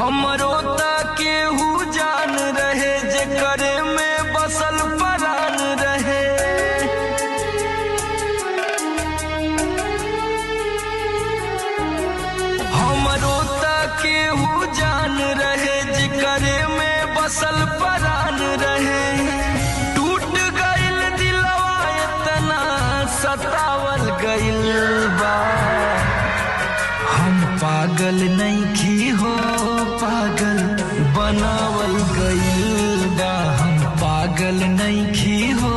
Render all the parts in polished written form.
हमरो केहू जान रहे जेकर में बसल परान रहे। हमरो केहू जान रहे जेकर में बसल परान रहे। टूट गइल दिलवा इतना सतावल गइल बा। हम पागल नइखी हो पागल बनावल गइल बा। हम पागल नइखी हो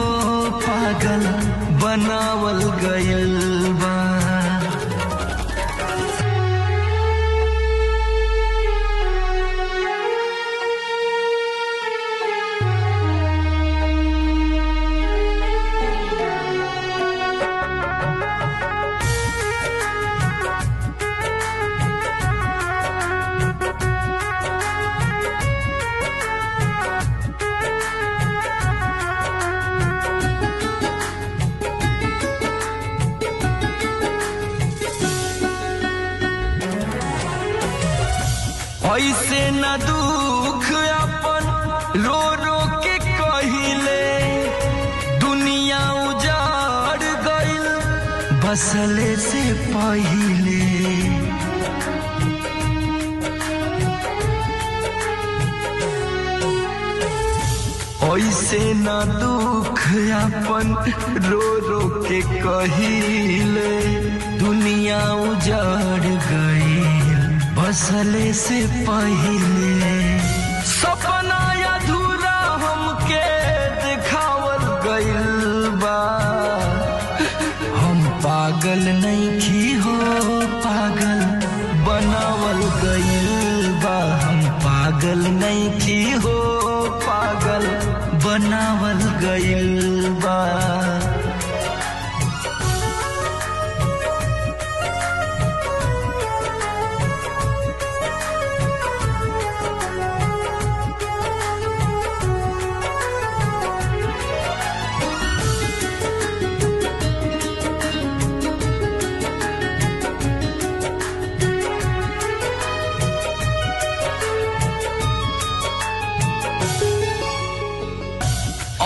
पागल बनावल गइल बा। ऐसे न दुख अपन रो रो के कहिले। दुनिया उजाड़ गइल बसले से पहिले। ऐसे न दुख अपन रो रो के कहिले। दुनिया उजाड़ गइल बसले से पहिले। सपना अधूरा हमके दिखावल गइल बा। हम पागल नइखी हो पागल बनावल गइल बा। हम पागल नइखी हो पागल बनावल गइल बा।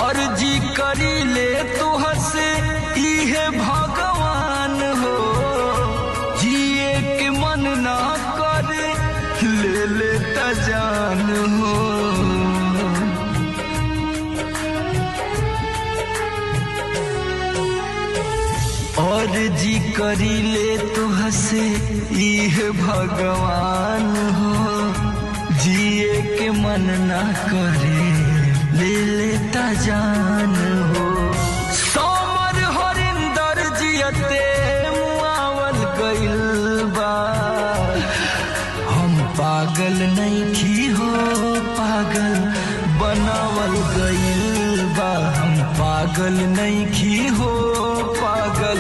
अर्जी करी ले तुहसे इहे भगवान हो। जिए के मन ना करे ले ले त जान हो। अर्जी करी ले तुहसे इहे भगवान हो। जिए के मन ना करे ले लेता जान हो। सोमर हरिंदर जियते मुआवल गइल बा। हम पागल नइखी हो पागल बनावल गइल बा। हम पागल नइखी हो पागल